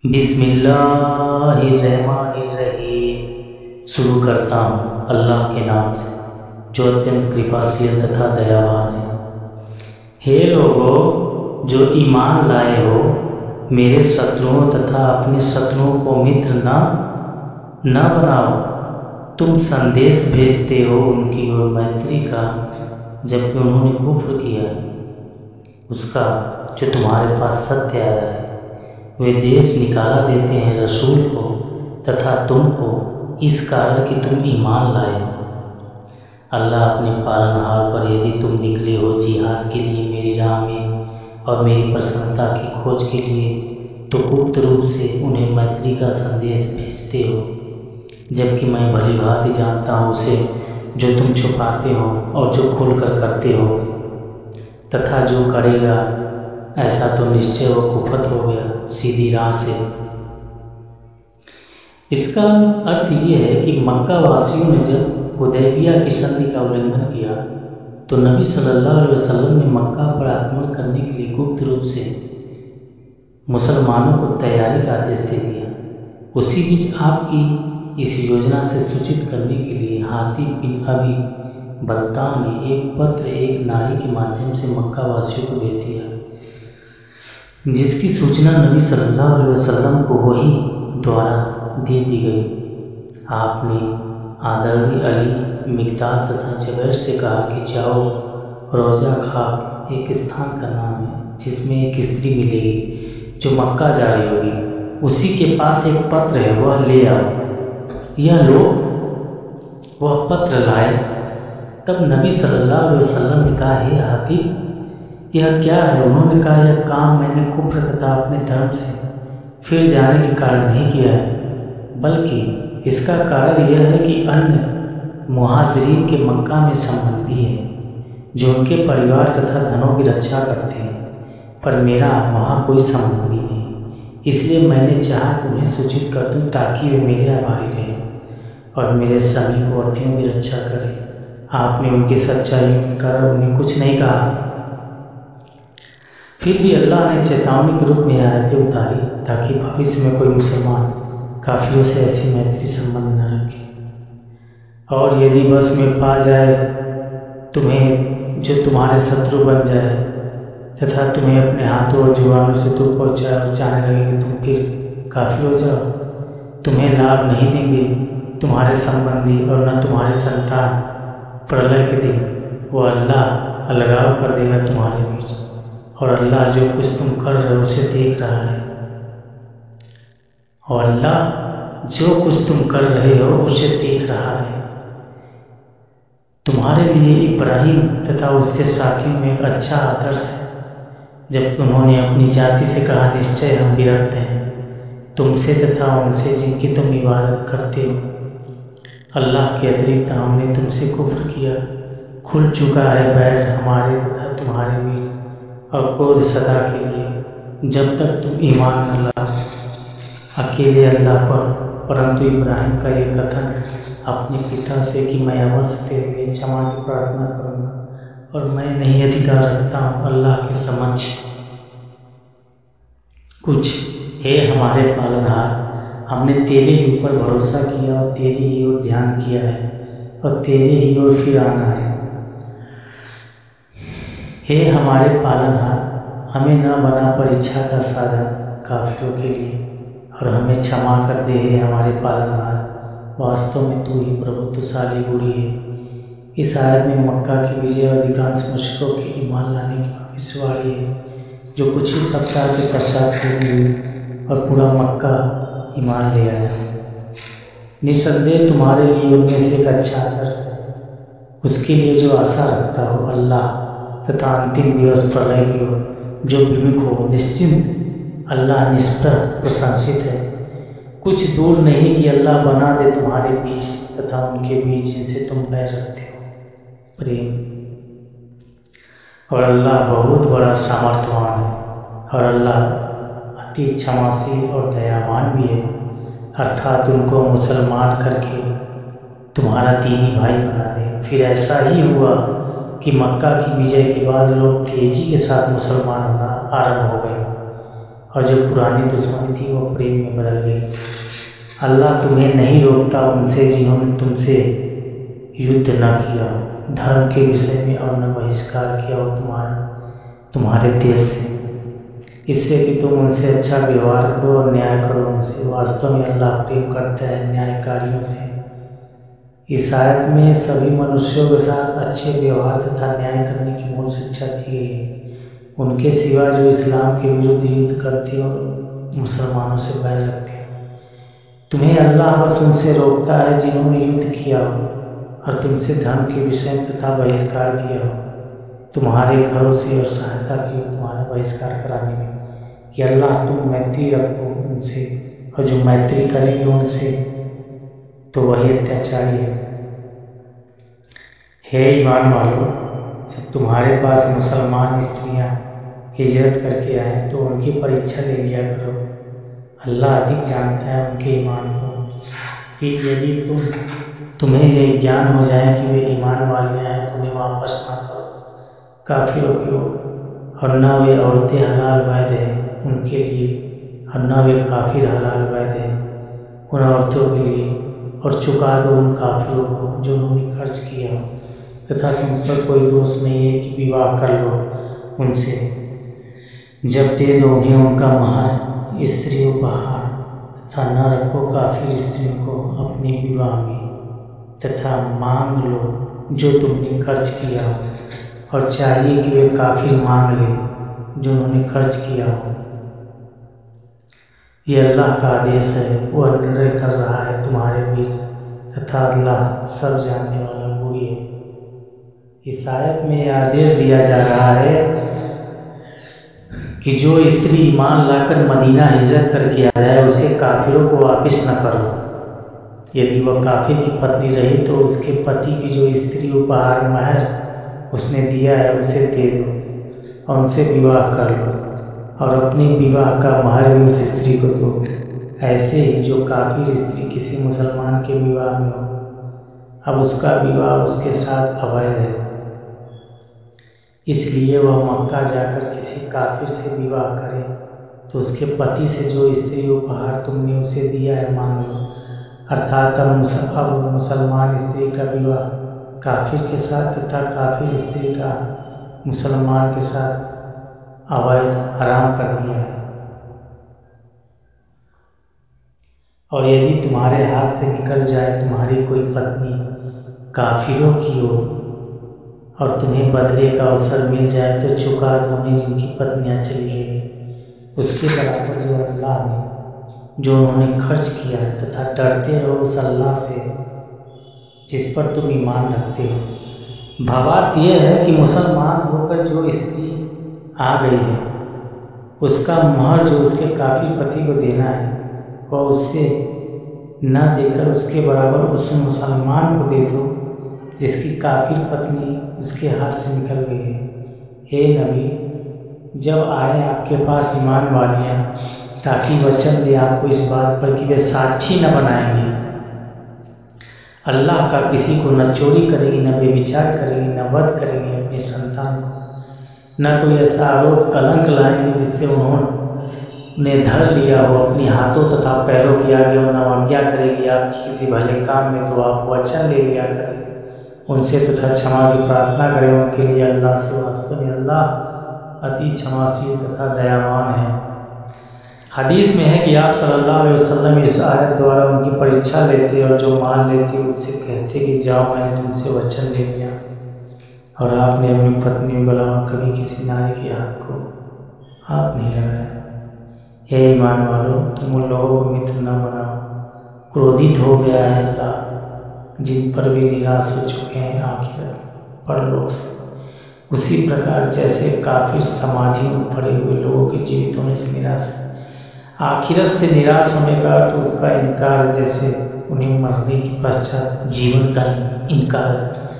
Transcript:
बिस्मिल्लाहिर्रहमानिर्रहीम। शुरू करता हूँ अल्लाह के नाम से जो अत्यंत कृपाशील तथा दयावान है। हे लोगों, जो ईमान लाए हो, मेरे शत्रुओं तथा अपने शत्रुओं को मित्र न बनाओ। तुम संदेश भेजते हो उनकी ओर मैत्री का, जबकि उन्होंने कुफ्र किया उसका जो तुम्हारे पास सत्य आया है। वे देश निकाला देते हैं रसूल को तथा तुमको, इस कारण कि तुम ईमान लाए हो। अल्लाह अपने पालनहार पर यदि तुम निकले हो जिहाद के लिए मेरी राह में और मेरी प्रसन्नता की खोज के लिए, तो गुप्त रूप से उन्हें मैत्री का संदेश भेजते हो, जबकि मैं भली भांति जानता हूँ उसे जो तुम छुपाते हो और जो खुलकर करते हो। तथा जो करेगा ऐसा तो निश्चय वो कुफत हो गया सीधी राह से। इसका अर्थ ये है कि मक्का वासियों ने जब हुदैबिया की संधि का उल्लंघन किया तो नबी सल्लल्लाहु अलैहि वसल्लम ने मक्का पर आक्रमण करने के लिए गुप्त रूप से मुसलमानों को तैयारी का आदेश दे दिया। उसी बीच आपकी इस योजना से सूचित करने के लिए हातिब बिन अबी बल्ता ने एक पत्र एक नारी के माध्यम से मक्का वासियों को भेज दिया, जिसकी सूचना नबी सल्लल्लाहु अलैहि वसल्लम को वही द्वारा दे दी गई। आपने आदरणीय अली, मिकदाद तथा जबैर से कहा कि जाओ, रोजा खाक एक स्थान का नाम है जिसमें एक स्त्री मिलेगी जो मक्का जा रही होगी। उसी के पास एक पत्र है, वह ले आओ। यह लोग वह पत्र लाए। तब नबी सल्लल्लाहु अलैहि वसल्लम ने कहा, हे हातिब, यह क्या है? उन्होंने कहा, यह काम मैंने कुफ्र तथा अपने धर्म से फिर जाने के कारण नहीं किया है, बल्कि इसका कारण यह है कि अन्य मुहाजिरीन के मक्का में संबंधी हैं जो उनके परिवार तथा धनों की रक्षा करते हैं, पर मेरा वहाँ कोई संबंधी नहीं। इसलिए मैंने चाहा कि उन्हें सूचित कर दूँ ताकि वे मेरे आभारी रहें और मेरे समीपवर्तियों की रक्षा करें। आपने उनकी सच्चाइयों के कारण उन्हें कुछ नहीं कहा। फिर भी अल्लाह ने चेतावनी के रूप में आयतें उतारी ताकि भविष्य में कोई मुसलमान काफिरों से ऐसी मैत्री संबंध न रखे। और यदि बस में पा जाए तुम्हें जो तुम्हारे शत्रु बन जाए तथा तुम्हें अपने हाथों और जुबानों से दूर पहुँचाने लगे कि तुम फिर काफिर हो जाओ, तुम्हें लाभ नहीं देंगे तुम्हारे संबंधी और न तुम्हारे संतान। प्रलय के दिन वो अल्लाह अलगाव कर देगा तुम्हारे बीच, और अल्लाह जो कुछ तुम कर रहे हो उसे देख रहा है। और अल्लाह जो कुछ तुम कर रहे हो उसे देख रहा है। तुम्हारे लिए इब्राहिम तथा उसके साथियों में एक अच्छा आदर्श है, जबकि उन्होंने अपनी जाति से कहा, निश्चय हम विरक्त हैं तुमसे तथा उनसे जिनकी तुम इबादत करते हो। अल्लाह के अतिरिक्त हमने तुमसे कुफ्र किया, खुल चुका है बैर हमारे तथा तुम्हारे बीच और क्रोध सदा के लिए, जब तक तुम ईमान न लाओ अकेले अल्लाह पर। परंतु इब्राहिम का ये कथन अपने पिता से कि मैं अवश्य तेरे लिए क्षमा की प्रार्थना करूँगा और मैं नहीं अधिकार रखता हूँ अल्लाह के समक्ष कुछ। हे हमारे पालनहार, हमने तेरे ही ऊपर भरोसा किया और तेरी ही ओर ध्यान किया है और तेरे ही ओर फिर आना है। हे हमारे पालनहार, हमें न बना परीक्षा का साधन काफिरों के लिए और हमें क्षमा कर दे। हे हमारे पालनहार, वास्तव में तू ही प्रभुत्वशाली गुड़ी है। इस आयत में मक्का की विजय और अधिकांश मुश्रिकों के ईमान लाने की भविष्यवाणी है, जो कुछ ही सप्ताह के पश्चात पूरी हुई और पूरा मक्का ईमान ले आया। निस्संदेह तुम्हारे लिए उनमें से एक अच्छा आदर्श है, उसके लिए जो आशा रखता हो अल्लाह तथा अंतिम दिवस प्रलय की ओर, जो विमुख हो। निश्चिंत अल्लाह निष्प्रह प्रशंसित है। कुछ दूर नहीं कि अल्लाह बना दे तुम्हारे बीच तथा उनके बीच जिनसे तुम बैर रखते हो प्रेम। और अल्लाह बहुत बड़ा सामर्थ्यवान है, और अल्लाह अति क्षमाशील और दयावान भी है। अर्थात उनको मुसलमान करके तुम्हारा दीनी भाई बना दे। फिर ऐसा ही हुआ कि मक्का की विजय के बाद लोग तेजी के साथ मुसलमान होना आरंभ हो गए और जो पुरानी दुश्मनी थी वो प्रेम में बदल गई। अल्लाह तुम्हें नहीं रोकता उनसे जिन्होंने तुमसे युद्ध न किया हो धर्म के विषय में और न बहिष्कार किया हो तुम्हारे देश से, इससे कि तुम उनसे अच्छा व्यवहार करो और न्याय करो उनसे। वास्तव में अल्लाह प्रेम करता है न्यायकारियों से। इस आयत में सभी मनुष्यों के साथ अच्छे व्यवहार तथा न्याय करने की मूल शिक्षा दी गई है, उनके सिवा जो इस्लाम के विरुद्ध युद्ध करते और मुसलमानों से बैर रखते हैं। तुम्हें अल्लाह बस उनसे रोकता है जिन्होंने युद्ध किया हो और तुमसे धर्म के विषय में तथा बहिष्कार किया हो, तुम्हारे घरों से और सहायता की हो तुम्हारा बहिष्कार कराने में, कि अल्लाह तुम मैत्री रखो उनसे, और जो मैत्री करेंगे उनसे तो वही अत्याचारी है। हे ईमान वालों, जब तुम्हारे पास मुसलमान स्त्रियां हिजरत करके आए तो उनकी परीक्षा ले लिया करो, अल्लाह अधिक जानता है उनके ईमान को। फिर यदि तुम्हें यह ज्ञान हो जाए कि वे ईमान वालियाँ हैं तो उन्हें वापस ना करो काफिरों की ओर, और न वे औरतें हलाल वैध हैं उनके लिए और न वे काफिर हलाल वैध हैं उन औरतों के लिए, और चुका दो उन काफिरों को जो उन्होंने खर्च किया हो, तथा तुम पर कोई दोष नहीं है कि विवाह कर लो उनसे जब दे दो उन्हें उनका महार स्त्री उपहार, तथा न रखो काफिर स्त्रियों को अपने विवाह में, तथा मांग लो जो तुमने खर्च किया हो, और चाहिए कि वे काफिर मांग ले जो उन्होंने खर्च किया हो। ये अल्लाह का आदेश है, वह निर्णय कर रहा है तुम्हारे बीच, तथा अल्लाह सब जानने वाला कोई है। इस आयत में यह आदेश दिया जा रहा है कि जो स्त्री ईमान लाकर मदीना हिजरत करके आ जाए उसे काफिरों को वापस न करो। यदि वह काफिर की पत्नी रही तो उसके पति की जो स्त्री उपहार महर उसने दिया है उसे दे दो और उनसे विवाह कर लो, और अपने विवाह का महर भी उस स्त्री को दो। ऐसे ही जो काफिर स्त्री किसी मुसलमान के विवाह में हो, अब उसका विवाह उसके साथ अवैध है, इसलिए वह मक्का जाकर किसी काफिर से विवाह करे तो उसके पति से जो स्त्री उपहार तुमने उसे दिया है मांग लो। अर्थात अब मुसलमान स्त्री का विवाह काफिर के साथ तथा काफिर स्त्री का मुसलमान के साथ अवैध हराम कर दिया है। और यदि तुम्हारे हाथ से निकल जाए तुम्हारी कोई पत्नी काफिरों की हो और तुम्हें बदले का अवसर मिल जाए तो चुका दो उन्हें जिनकी पत्नियां चली गई उसके बराबर जो अल्लाह ने जो उन्होंने खर्च किया है, तथा डरते रहो उस अल्लाह से जिस पर तुम ईमान रखते हो। भावार्थ यह है कि मुसलमान होकर जो स्त्री आ गई है उसका महर जो उसके काफिर पति को देना है वह उससे न देकर उसके बराबर उस मुसलमान को दे दो जिसकी काफिर पत्नी उसके हाथ से निकल गई है। हे नबी, जब आए आपके पास ईमान वालियाँ ताकि वचन दे आपको इस बात पर कि वे साक्षी न बनाएंगे अल्लाह का, किसी को न चोरी करेगी, न बेविचार करेगी, न वध करेगी अपने संतान को, न कोई ऐसा आरोप कलंक लाएंगे जिससे उन्होंने धर लिया हो अपने हाथों तथा पैरों की आगे, न अवज्ञा करेगी आपकी किसी भले काम में तो आप वचन ले लिया करें उनसे तथा क्षमा की प्रार्थना करें उनके लिए अल्लाह से। वास्तव में अल्लाह अति क्षमाशील तथा दयावान है। हदीस में है कि आप सल्लल्लाहु अलैहि वसल्लम इस आयत द्वारा उनकी परीक्षा लेते और जो मान लेते उससे कहते कि जाओ मैंने तुमसे वचन ले लिया और आपने अपनी पत्नी के अलावा कभी किसी नारी के हाथ को हाथ नहीं लगाया। हे ईमान वालों, तुम उन लोगों को मित्र न बनाओ, क्रोधित हो गया है अल्लाह जिन पर भी निराश हो चुके हैं आखिरत परलोक से, उसी प्रकार जैसे काफिर समाधि में पड़े हुए लोगों के जीवित होने से निराश है। आखिरत से निराश होने का अर्थ उसका इनकार, जैसे उन्हें मरने के पश्चात जीवन का इनकार है।